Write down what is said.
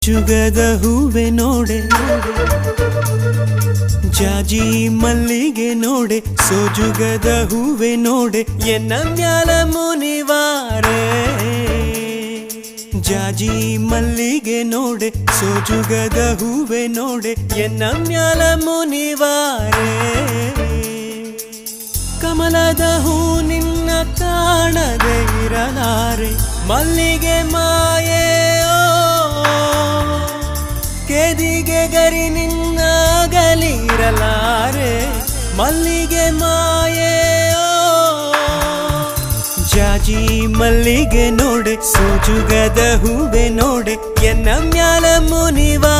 ಜುಗದ ಹೂವೆ ನೋಡೆ ಜಾಜಿ ಮಲ್ಲಿಗೆ ನೋಡೆ ಸೋಜುಗದ ಹೂವೆ ನೋಡೆ ಎನ್ನ ಮ್ಯಾಲ ಮುನಿವಾರೆ ಜಾಜಿ ಮಲ್ಲಿಗೆ ನೋಡೆ ಸೋಜುಗದ ಹೂವೆ ನೋಡೆ ಎನ್ನ ಮ್ಯಾಲ ಮುನಿವಾರೆ ಕಮಲದ ಹೂ ನಿನ್ನ ಕಾಣದೆ ಇರಲಾರೆ ಮಲ್ಲಿಗೆ ಮಾಯೆ ಕೇದಿಗೆ ಗರಿ ನಿನ್ನಾಗಲಿರಲಾರೆ ಮಲ್ಲಿಗೆ ಮಾಯೆ ಜಾಜಿ ಮಲ್ಲಿಗೆ ನೋಡೆ ಸೋಜುಗದ ಹೂವೆ ನೋಡೆ ಎನ್ನ ಮ್ಯಾಲ ಮುನಿವಾ